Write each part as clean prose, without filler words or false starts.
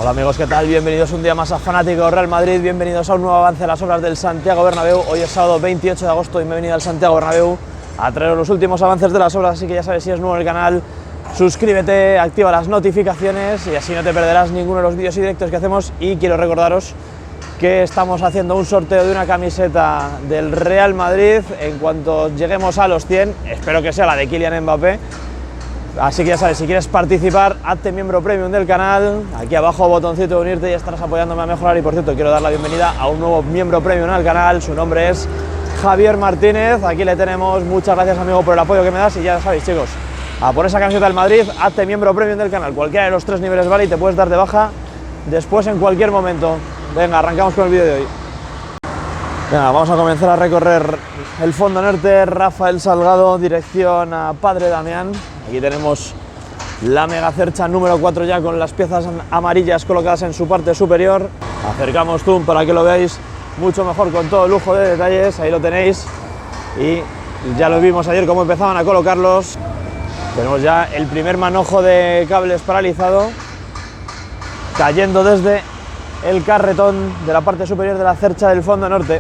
Hola amigos, ¿qué tal? Bienvenidos un día más a Fanático Real Madrid, bienvenidos a un nuevo avance de las obras del Santiago Bernabéu. Hoy es sábado 28 de agosto y me he venido al Santiago Bernabéu a traeros los últimos avances de las obras, así que ya sabes, si es nuevo en el canal, suscríbete, activa las notificaciones y así no te perderás ninguno de los vídeos y directos que hacemos. Y quiero recordaros que estamos haciendo un sorteo de una camiseta del Real Madrid en cuanto lleguemos a los 100, espero que sea la de Kylian Mbappé. Así que ya sabes, si quieres participar, hazte miembro premium del canal, aquí abajo botoncito de unirte y estarás apoyándome a mejorar. Y por cierto, quiero dar la bienvenida a un nuevo miembro premium al canal, su nombre es Javier Martínez, aquí le tenemos. Muchas gracias amigo por el apoyo que me das y ya sabéis chicos, a por esa camiseta del Madrid, hazte miembro premium del canal, cualquiera de los 3 niveles vale y te puedes dar de baja después en cualquier momento. Venga, arrancamos con el vídeo de hoy. Venga, vamos a comenzar a recorrer el fondo norte, Rafael Salgado, dirección a Padre Damián. Aquí tenemos la megacercha número 4 ya con las piezas amarillas colocadas en su parte superior. Acercamos zoom para que lo veáis mucho mejor con todo lujo de detalles, ahí lo tenéis. Y ya lo vimos ayer cómo empezaban a colocarlos. Tenemos ya el primer manojo de cables paralizado, cayendo desde el carretón de la parte superior de la cercha del fondo norte.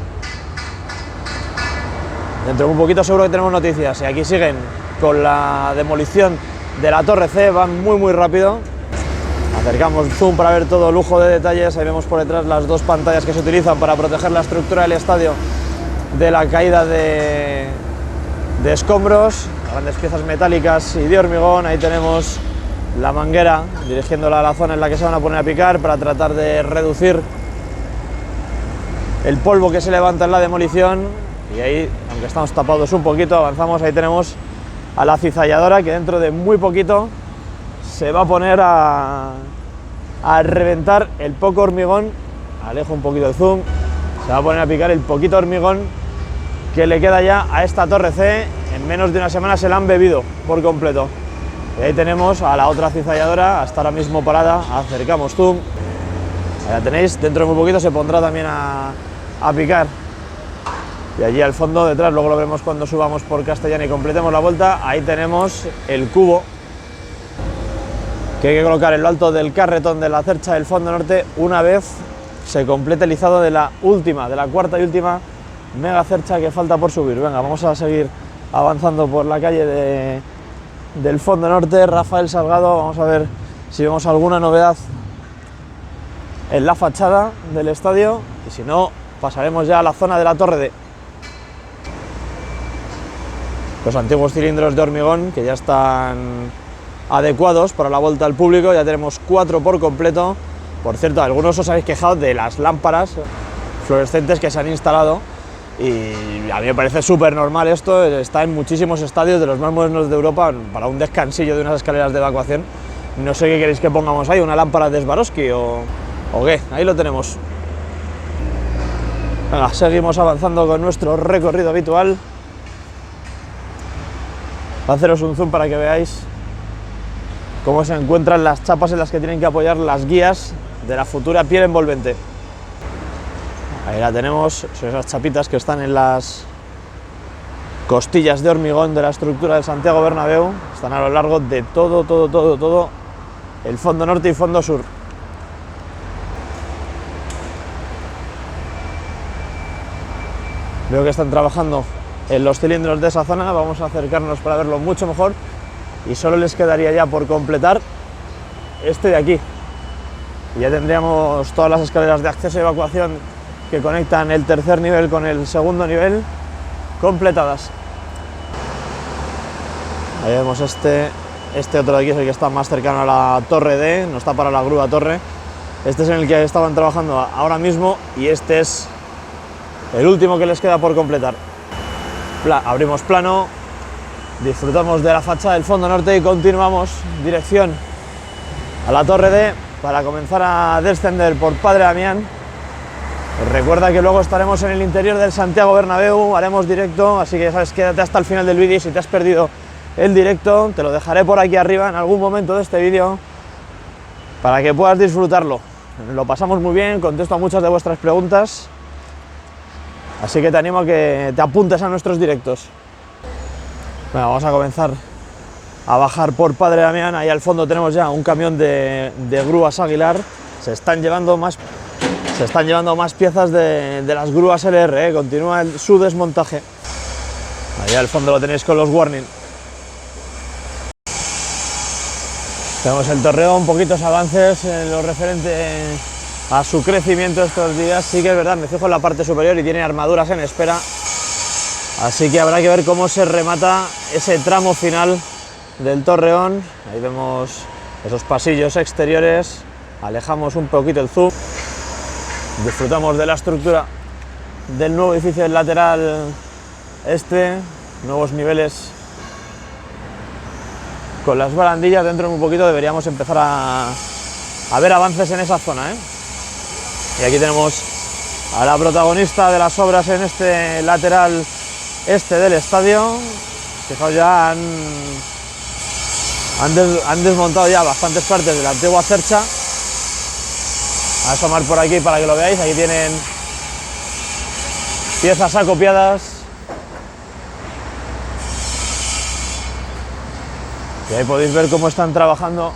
Dentro de un poquito seguro que tenemos noticias y aquí siguen con la demolición de la torre C, van muy rápido. Acercamos zoom para ver todo lujo de detalles, ahí vemos por detrás las dos pantallas que se utilizan para proteger la estructura del estadio de la caída de escombros, grandes piezas metálicas y de hormigón. Ahí tenemos la manguera dirigiéndola a la zona en la que se van a poner a picar para tratar de reducir el polvo que se levanta en la demolición. Y ahí, aunque estamos tapados un poquito, avanzamos, ahí tenemos a la cizalladora que dentro de muy poquito se va a poner a reventar el poco hormigón. Alejo un poquito el zoom, se va a poner a picar el poquito hormigón que le queda ya a esta torre C. En menos de una semana se la han bebido por completo. Y ahí tenemos a la otra cizalladora, hasta ahora mismo parada. Acercamos zoom, ahí la tenéis, dentro de muy poquito se pondrá también a picar. Y allí al fondo detrás, luego lo veremos cuando subamos por Castellana y completemos la vuelta, ahí tenemos el cubo que hay que colocar en lo alto del carretón de la cercha del fondo norte una vez se complete el izado de la cuarta y última mega cercha que falta por subir. Venga, vamos a seguir avanzando por la calle del fondo norte, Rafael Salgado. Vamos a ver si vemos alguna novedad en la fachada del estadio y si no, pasaremos ya a la zona de la torre D. Los antiguos cilindros de hormigón que ya están adecuados para la vuelta al público, ya tenemos 4 por completo. Por cierto, algunos os habéis quejado de las lámparas fluorescentes que se han instalado y a mí me parece súper normal esto, está en muchísimos estadios de los más modernos de Europa para un descansillo de unas escaleras de evacuación. No sé qué queréis que pongamos ahí, una lámpara de Swarovski o qué, ahí lo tenemos. Venga, seguimos avanzando con nuestro recorrido habitual. Voy a haceros un zoom para que veáis cómo se encuentran las chapas en las que tienen que apoyar las guías de la futura piel envolvente. Ahí la tenemos, son esas chapitas que están en las costillas de hormigón de la estructura del Santiago Bernabéu. Están a lo largo de todo el fondo norte y fondo sur. Veo que están trabajando en los cilindros de esa zona, vamos a acercarnos para verlo mucho mejor y solo les quedaría ya por completar este de aquí. Y ya tendríamos todas las escaleras de acceso y evacuación que conectan el tercer nivel con el segundo nivel completadas. Ahí vemos este otro de aquí, es el que está más cercano a la torre D, no está para la grúa torre. Este es en el que estaban trabajando ahora mismo y este es el último que les queda por completar. Abrimos plano, disfrutamos de la fachada del fondo norte y continuamos dirección a la torre D para comenzar a descender por Padre Damián. Recuerda que luego estaremos en el interior del Santiago Bernabéu, haremos directo, así que ya sabes, quédate hasta el final del vídeo. Si te has perdido el directo, te lo dejaré por aquí arriba en algún momento de este vídeo para que puedas disfrutarlo. Lo pasamos muy bien, contesto a muchas de vuestras preguntas. Así que te animo a que te apuntes a nuestros directos. Bueno, vamos a comenzar a bajar por Padre Damián. Ahí al fondo tenemos ya un camión de grúas Aguilar se están llevando más piezas de las grúas LR, continúa su desmontaje. Allá al fondo lo tenéis con los warning. Tenemos el Torreón, poquitos avances en lo referente a su crecimiento estos días. Sí que es verdad, me fijo en la parte superior y tiene armaduras en espera, así que habrá que ver cómo se remata ese tramo final del Torreón. Ahí vemos esos pasillos exteriores, alejamos un poquito el zoom, disfrutamos de la estructura del nuevo edificio del lateral este, nuevos niveles con las barandillas. Dentro de un poquito deberíamos empezar a ver avances en esa zona, ¿eh? Y aquí tenemos a la protagonista de las obras en este lateral este del estadio. Fijaos, ya han desmontado ya bastantes partes de la antigua cercha. A asomar por aquí para que lo veáis. Aquí tienen piezas acopiadas. Y ahí podéis ver cómo están trabajando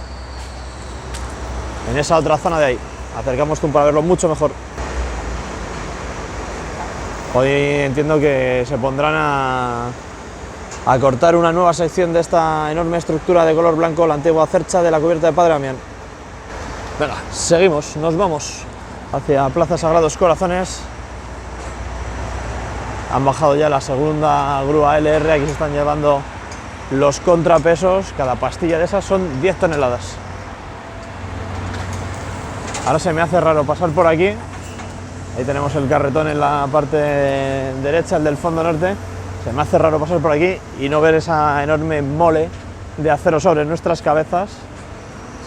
en esa otra zona de ahí. Acercamos para verlo mucho mejor. Hoy entiendo que se pondrán a cortar una nueva sección de esta enorme estructura de color blanco, la antigua cercha de la cubierta de Padre Damián. Venga, seguimos, nos vamos hacia Plaza Sagrados Corazones. Han bajado ya la segunda grúa LR, aquí se están llevando los contrapesos. Cada pastilla de esas son 10 toneladas. Ahora se me hace raro pasar por aquí. Ahí tenemos el carretón en la parte derecha, el del fondo norte. Se me hace raro pasar por aquí y no ver esa enorme mole de acero sobre nuestras cabezas.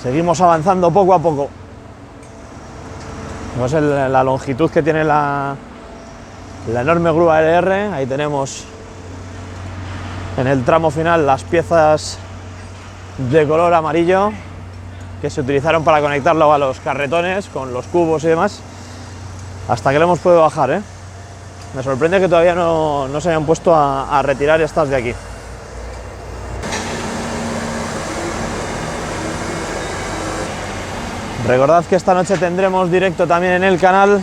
Seguimos avanzando poco a poco. Vemos la longitud que tiene la enorme grúa LR. Ahí tenemos en el tramo final las piezas de color amarillo que se utilizaron para conectarlo a los carretones con los cubos y demás, hasta que lo hemos podido bajar, ¿eh? Me sorprende que todavía no se hayan puesto a retirar estas de aquí. Recordad que esta noche tendremos directo también en el canal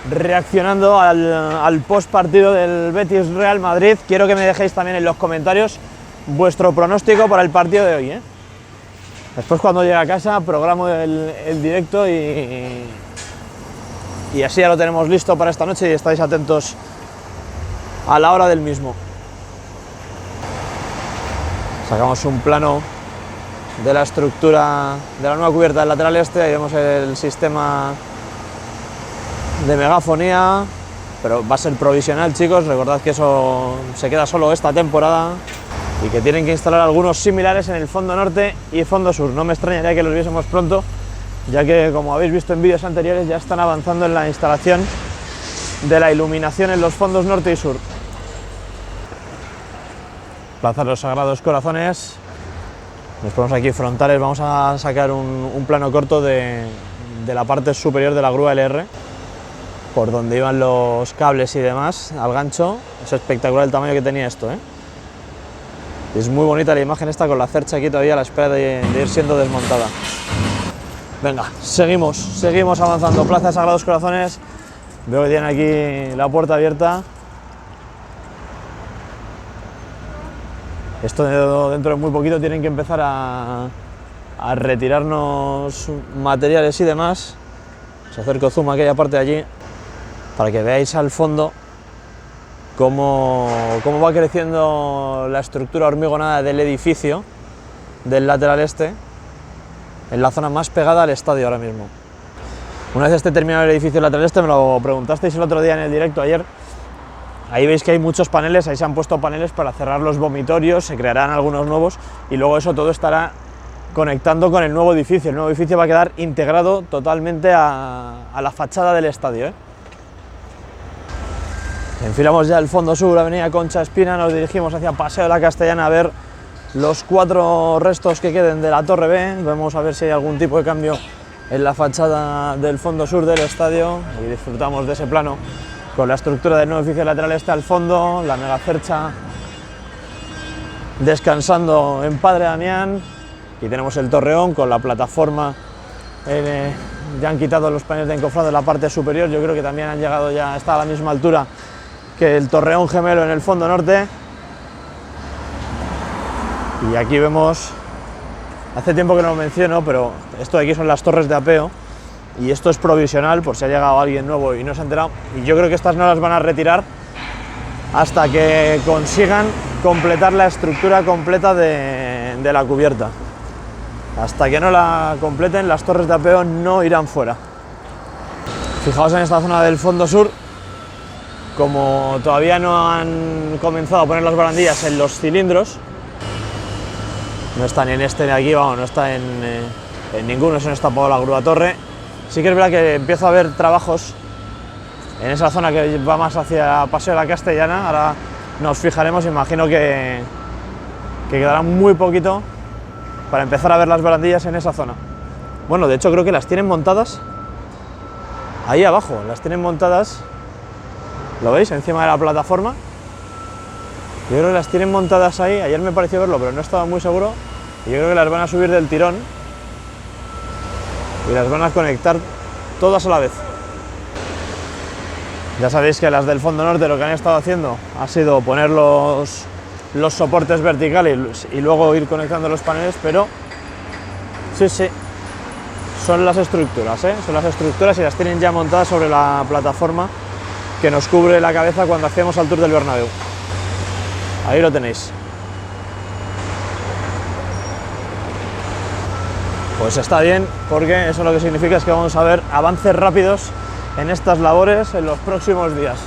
reaccionando al post partido del Betis Real Madrid. Quiero que me dejéis también en los comentarios vuestro pronóstico para el partido de hoy, ¿eh? Después, cuando llegue a casa, programo el directo y así ya lo tenemos listo para esta noche y estáis atentos a la hora del mismo. Sacamos un plano de la estructura de la nueva cubierta del lateral este. Ahí vemos el sistema de megafonía, pero va a ser provisional, chicos. Recordad que eso se queda solo esta temporada y que tienen que instalar algunos similares en el fondo norte y fondo sur. No me extrañaría que los viésemos pronto, ya que, como habéis visto en vídeos anteriores, ya están avanzando en la instalación de la iluminación en los fondos norte y sur. Plaza de los Sagrados Corazones. Nos ponemos aquí frontales. Vamos a sacar un plano corto de la parte superior de la grúa LR, por donde iban los cables y demás al gancho. Es espectacular el tamaño que tenía esto, ¿eh? Es muy bonita la imagen esta, con la cercha aquí todavía a la espera de ir siendo desmontada. Venga, seguimos avanzando. Plaza de Sagrados Corazones. Veo que tienen aquí la puerta abierta. Esto dentro de muy poquito tienen que empezar a retirarnos materiales y demás. Os acerco zoom a aquella parte de allí para que veáis al fondo cómo va creciendo la estructura hormigonada del edificio del lateral este, en la zona más pegada al estadio ahora mismo. Una vez esté terminado el edificio del lateral este, me lo preguntasteis el otro día en el directo ayer, ahí veis que hay muchos paneles. Ahí se han puesto paneles para cerrar los vomitorios, se crearán algunos nuevos y luego eso todo estará conectando con el nuevo edificio. El nuevo edificio va a quedar integrado totalmente a la fachada del estadio, ¿eh? Enfilamos ya el fondo sur, avenida Concha Espina, nos dirigimos hacia Paseo de la Castellana a ver los 4 restos que queden de la Torre B. Vamos a ver si hay algún tipo de cambio en la fachada del fondo sur del estadio y disfrutamos de ese plano con la estructura del nuevo edificio lateral este al fondo, la megacercha descansando en Padre Damián, y tenemos el Torreón con la plataforma ya han quitado los paneles de encofrado de la parte superior, yo creo que también han llegado ya, está a la misma altura que el Torreón Gemelo en el fondo norte. Y aquí vemos, hace tiempo que no lo menciono, pero esto de aquí son las torres de apeo y esto es provisional por si ha llegado alguien nuevo y no se ha enterado, y yo creo que estas no las van a retirar hasta que consigan completar la estructura completa de la cubierta. Hasta que no la completen, las torres de apeo no irán fuera. Fijaos en esta zona del fondo sur, como todavía no han comenzado a poner las barandillas en los cilindros, no está ni en este ni aquí, vamos, no está en ninguno, se nos está tapado la grúa torre. Sí que es verdad que empiezo a ver trabajos en esa zona que va más hacia Paseo de la Castellana. Ahora nos fijaremos, imagino que quedará muy poquito para empezar a ver las barandillas en esa zona. Bueno, de hecho creo que las tienen montadas ahí abajo, las tienen montadas, ¿lo veis? Encima de la plataforma. Yo creo que las tienen montadas ahí, ayer me pareció verlo, pero no estaba muy seguro. Y yo creo que las van a subir del tirón y las van a conectar todas a la vez. Ya sabéis que las del fondo norte lo que han estado haciendo ha sido poner los soportes verticales y luego ir conectando los paneles, pero sí, son las estructuras, son las estructuras y las tienen ya montadas sobre la plataforma que nos cubre la cabeza cuando hacemos el tour del Bernabéu. Ahí lo tenéis. Pues está bien, porque eso lo que significa es que vamos a ver avances rápidos en estas labores en los próximos días.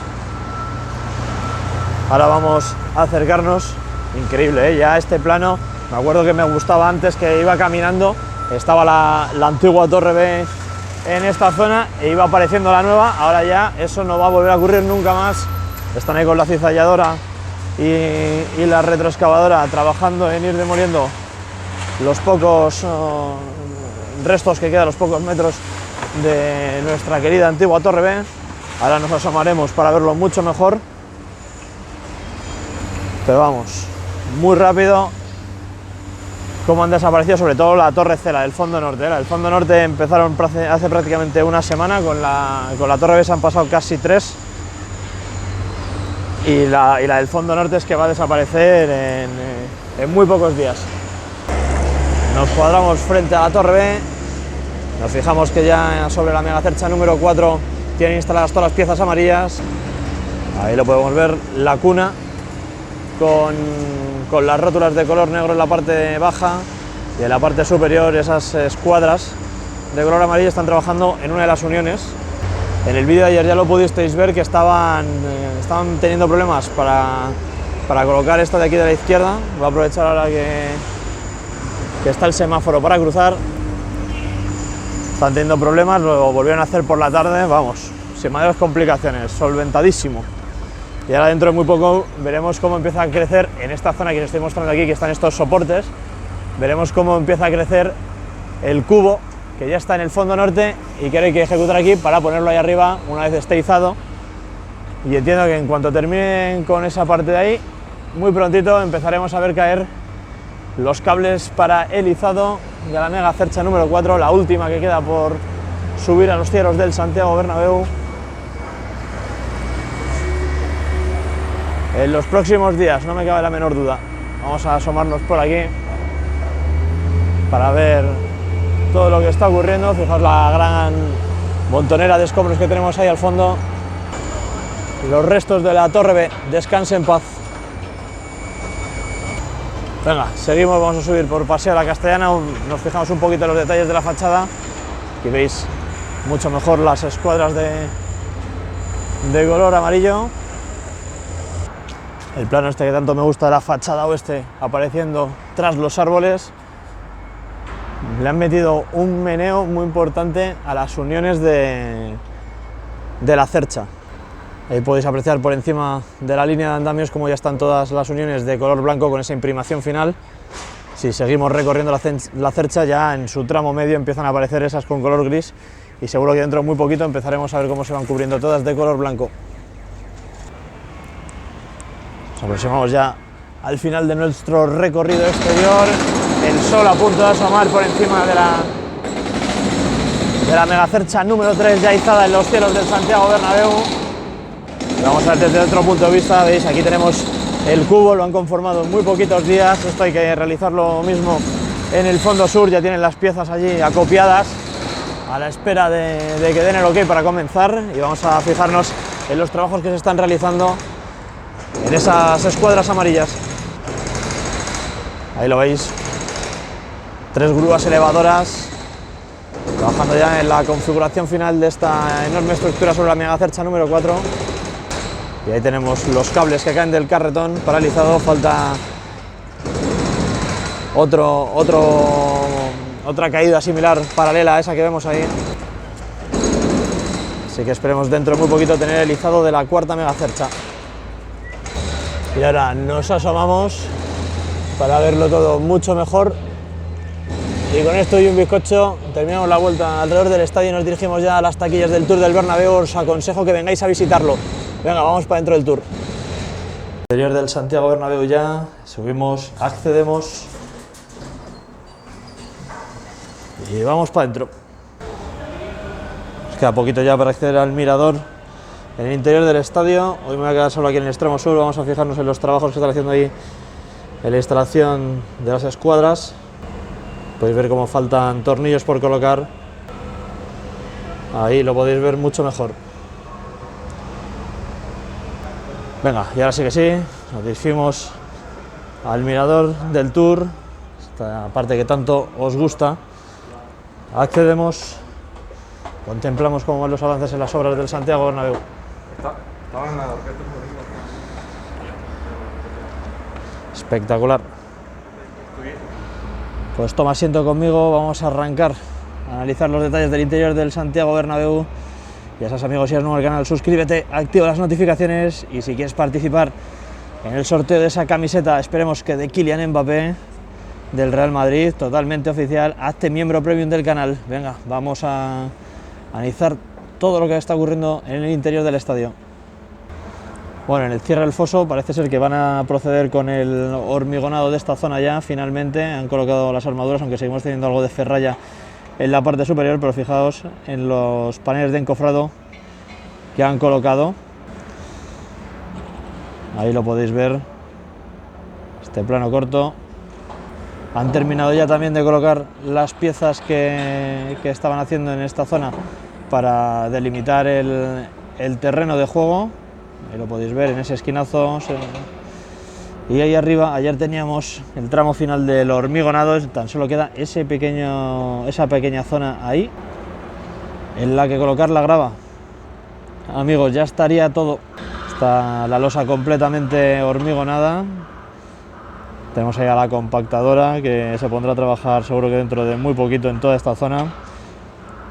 Ahora vamos a acercarnos. Increíble, ya este plano, me acuerdo que me gustaba antes, que iba caminando, estaba la antigua Torre B en esta zona e iba apareciendo la nueva. Ahora ya eso no va a volver a ocurrir nunca más. Están ahí con la cizalladora y la retroexcavadora trabajando en ir demoliendo los pocos restos que quedan, los pocos metros de nuestra querida antigua Torre B. Ahora nos asomaremos para verlo mucho mejor, pero vamos, muy rápido cómo han desaparecido, sobre todo la Torre C, la del fondo norte. El fondo norte empezaron hace prácticamente una semana, con la Torre B se han pasado casi 3. Y la del fondo norte es que va a desaparecer en muy pocos días. Nos cuadramos frente a la Torre B, nos fijamos que ya sobre la megacercha número 4 tienen instaladas todas las piezas amarillas. Ahí lo podemos ver, la cuna con las rótulas de color negro en la parte baja, y en la parte superior esas escuadras de color amarillo están trabajando en una de las uniones. En el vídeo de ayer ya lo pudisteis ver que estaban teniendo problemas para colocar esta de aquí de la izquierda. Voy a aprovechar ahora que está el semáforo para cruzar. Están teniendo problemas, lo volvieron a hacer por la tarde, vamos, sin mayores complicaciones, solventadísimo. Y ahora dentro de muy poco veremos cómo empieza a crecer en esta zona que os estoy mostrando aquí, que están estos soportes. Veremos cómo empieza a crecer el cubo, que ya está en el fondo norte y que ahora hay que ejecutar aquí para ponerlo ahí arriba una vez esté izado. Y entiendo que en cuanto terminen con esa parte de ahí, muy prontito empezaremos a ver caer los cables para el izado de la megacercha número 4, la última que queda por subir a los cielos del Santiago Bernabéu. En los próximos días, no me cabe la menor duda. Vamos a asomarnos por aquí para ver todo lo que está ocurriendo. Fijaos la gran montonera de escombros que tenemos ahí al fondo. Los restos de la Torre B, descanse en paz. Venga, seguimos, vamos a subir por Paseo de la Castellana, nos fijamos un poquito en los detalles de la fachada. Aquí veis mucho mejor las escuadras de color amarillo. El plano este que tanto me gusta de la fachada oeste apareciendo tras los árboles. Le han metido un meneo muy importante a las uniones de la cercha. Ahí podéis apreciar por encima de la línea de andamios como ya están todas las uniones de color blanco con esa imprimación final. Si seguimos recorriendo la cercha, ya en su tramo medio empiezan a aparecer esas con color gris y seguro que dentro de muy poquito empezaremos a ver cómo se van cubriendo todas de color blanco. Nos aproximamos ya al final de nuestro recorrido exterior. El sol a punto de asomar por encima de la megacercha número 3 ya izada en los cielos del Santiago Bernabéu. Vamos a ver desde otro punto de vista, veis, aquí tenemos el cubo, lo han conformado en muy poquitos días, esto hay que realizarlo mismo en el fondo sur, ya tienen las piezas allí acopiadas a la espera de que den el ok para comenzar, y vamos a fijarnos en los trabajos que se están realizando en esas escuadras amarillas. Ahí lo veis, 3 grúas elevadoras trabajando ya en la configuración final de esta enorme estructura sobre la megacercha número 4. Y ahí tenemos los cables que caen del carretón paralizado, falta otra caída similar, paralela a esa que vemos ahí. Así que esperemos dentro de muy poquito tener el izado de la cuarta megacercha. Y ahora nos asomamos para verlo todo mucho mejor. Y con esto y un bizcocho terminamos la vuelta alrededor del estadio y nos dirigimos ya a las taquillas del Tour del Bernabéu. Os aconsejo que vengáis a visitarlo. Venga, vamos para dentro del Tour. Interior del Santiago Bernabéu ya, subimos, accedemos y vamos para adentro. Nos queda poquito ya para acceder al mirador en el interior del estadio. Hoy me voy a quedar solo aquí en el extremo sur, vamos a fijarnos en los trabajos que están haciendo ahí en la instalación de las escuadras. Podéis ver cómo faltan tornillos por colocar. Ahí lo podéis ver mucho mejor. Venga, y ahora sí que sí, nos dirigimos al mirador del Tour, esta parte que tanto os gusta. Accedemos, contemplamos cómo van los avances en las obras del Santiago Bernabéu. Espectacular. Pues toma asiento conmigo, vamos a arrancar a analizar los detalles del interior del Santiago Bernabéu. Ya sabes, amigos, si eres nuevo al canal, suscríbete, activa las notificaciones y si quieres participar en el sorteo de esa camiseta, esperemos que de Kylian Mbappé, del Real Madrid, totalmente oficial, hazte miembro premium del canal. Venga, vamos a analizar todo lo que está ocurriendo en el interior del estadio. Bueno, en el cierre del foso parece ser que van a proceder con el hormigonado de esta zona ya, finalmente. Han colocado las armaduras, aunque seguimos teniendo algo de ferralla en la parte superior, pero fijaos en los paneles de encofrado que han colocado. Ahí lo podéis ver, este plano corto. Han terminado ya también de colocar las piezas que estaban haciendo en esta zona para delimitar el terreno de juego. Ahí lo podéis ver en ese esquinazo. Y ahí arriba, ayer teníamos el tramo final del hormigonado, tan solo queda esa pequeña zona ahí, en la que colocar la grava. Amigos, ya estaría todo. Está la losa completamente hormigonada. Tenemos ahí a la compactadora que se pondrá a trabajar seguro que dentro de muy poquito en toda esta zona.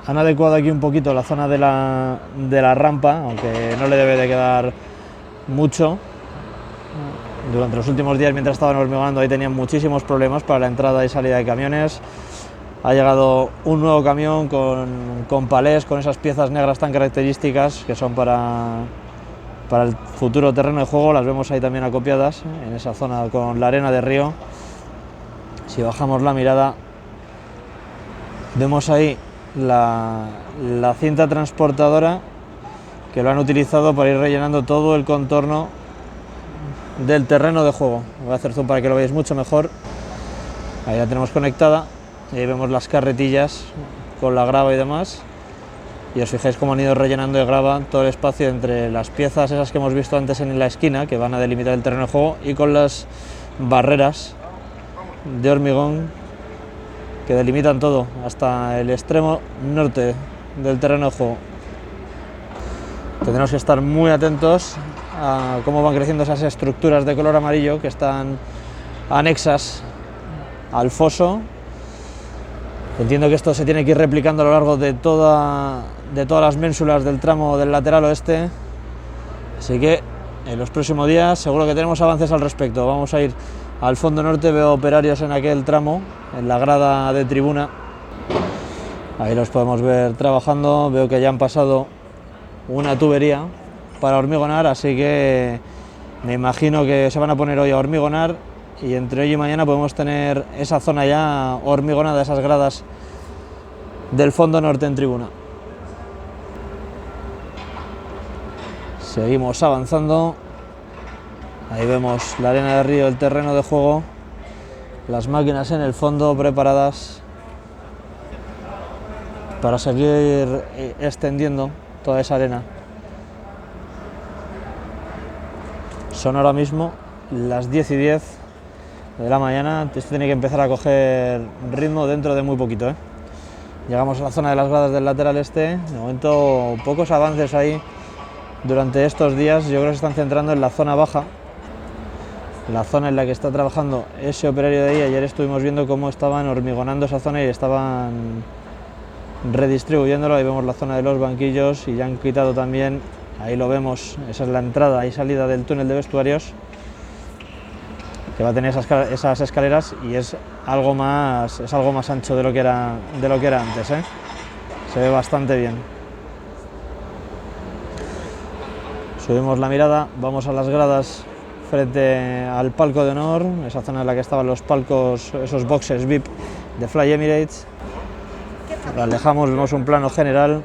Han adecuado aquí un poquito la zona de la rampa, aunque no le debe de quedar mucho. Durante los últimos días, mientras estaban hormigonando, ahí tenían muchísimos problemas para la entrada y salida de camiones. Ha llegado un nuevo camión con palés, con esas piezas negras tan características que son para el futuro terreno de juego. Las vemos ahí también acopiadas en esa zona con la arena de río. Si bajamos la mirada, vemos ahí la cinta transportadora que lo han utilizado para ir rellenando todo el contorno del terreno de juego. Voy a hacer zoom para que lo veáis mucho mejor. Ahí la tenemos conectada y ahí vemos las carretillas con la grava y demás, y os fijáis cómo han ido rellenando de grava todo el espacio entre las piezas esas que hemos visto antes en la esquina, que van a delimitar el terreno de juego, y con las barreras de hormigón que delimitan todo hasta el extremo norte del terreno de juego. Tendremos que estar muy atentos a cómo van creciendo esas estructuras de color amarillo que están anexas al foso. Entiendo que esto se tiene que ir replicando a lo largo de todas las ménsulas del tramo del lateral oeste, así que en los próximos días seguro que tenemos avances al respecto. Vamos a ir al fondo norte, veo operarios en aquel tramo, en la grada de tribuna, ahí los podemos ver trabajando. Veo que ya han pasado una tubería para hormigonar, así que me imagino que se van a poner hoy a hormigonar y entre hoy y mañana podemos tener esa zona ya hormigonada, esas gradas del fondo norte en tribuna. Seguimos avanzando. Ahí vemos la arena de río, el terreno de juego, las máquinas en el fondo preparadas para seguir extendiendo toda esa arena. Son ahora mismo las 10:10 de la mañana. Esto tiene que empezar a coger ritmo dentro de muy poquito, Llegamos a la zona de las gradas del lateral este. De momento pocos avances ahí durante estos días. Yo creo que se están centrando en la zona baja, la zona en la que está trabajando ese operario de ahí. Ayer estuvimos viendo cómo estaban hormigonando esa zona y estaban redistribuyéndolo. Ahí vemos la zona de los banquillos y ya han quitado también, ahí lo vemos, esa es la entrada y salida del túnel de vestuarios, que va a tener esas escaleras y es algo más ancho de lo que era antes, Se ve bastante bien. Subimos la mirada, vamos a las gradas frente al palco de honor, esa zona en la que estaban los palcos, esos boxes VIP de Fly Emirates. Lo alejamos, vemos un plano general.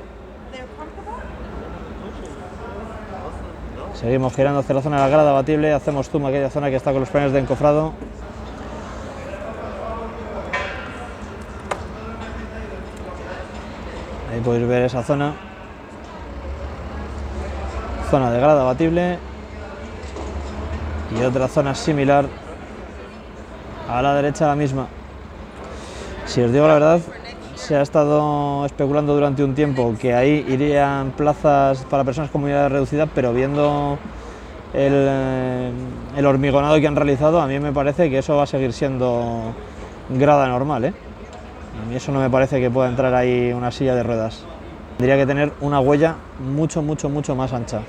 Seguimos girando hacia la zona de la grada batible, hacemos zoom a aquella zona que está con los paneles de encofrado. Ahí podéis ver esa zona. Zona de grada batible. Y otra zona similar a la derecha, la misma. Si os digo la verdad, se ha estado especulando durante un tiempo que ahí irían plazas para personas con movilidad reducida, pero viendo el hormigonado que han realizado, a mí me parece que eso va a seguir siendo grada normal, A mí eso no me parece que pueda entrar ahí una silla de ruedas. Tendría que tener una huella mucho más ancha.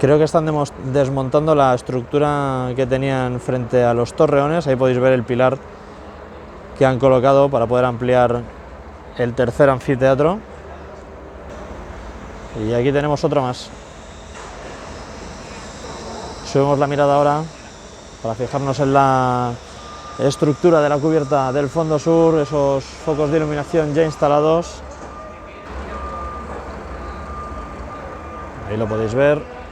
Creo que están desmontando la estructura que tenían frente a los torreones. Ahí podéis ver el pilar que han colocado para poder ampliar el tercer anfiteatro. Y aquí tenemos otro más. Subimos la mirada ahora para fijarnos en la estructura de la cubierta del fondo sur, esos focos de iluminación ya instalados. Ahí lo podéis ver.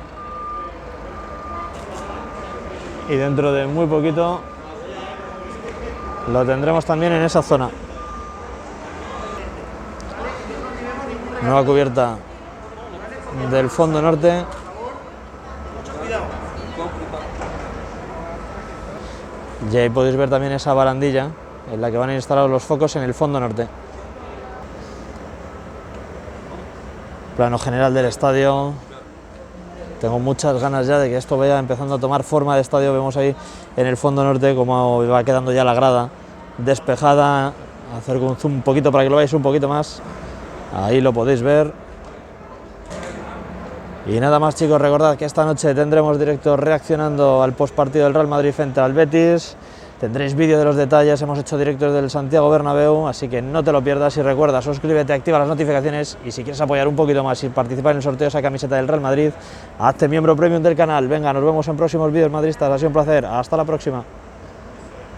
Y dentro de muy poquito lo tendremos también en esa zona. Nueva cubierta del fondo norte. Y ahí podéis ver también esa barandilla en la que van a instalar los focos en el fondo norte. Plano general del estadio. Tengo muchas ganas ya de que esto vaya empezando a tomar forma de estadio. Vemos ahí en el fondo norte cómo va quedando ya la grada despejada. Hacer un zoom un poquito para que lo veáis un poquito más. Ahí lo podéis ver. Y nada más, chicos, recordad que esta noche tendremos directo reaccionando al postpartido del Real Madrid frente al Betis. Tendréis vídeo de los detalles, hemos hecho directos del Santiago Bernabéu, así que no te lo pierdas. Y recuerda, suscríbete, activa las notificaciones y si quieres apoyar un poquito más y participar en el sorteo de esa camiseta del Real Madrid, hazte miembro premium del canal. Venga, nos vemos en próximos vídeos madridistas, ha sido un placer, hasta la próxima.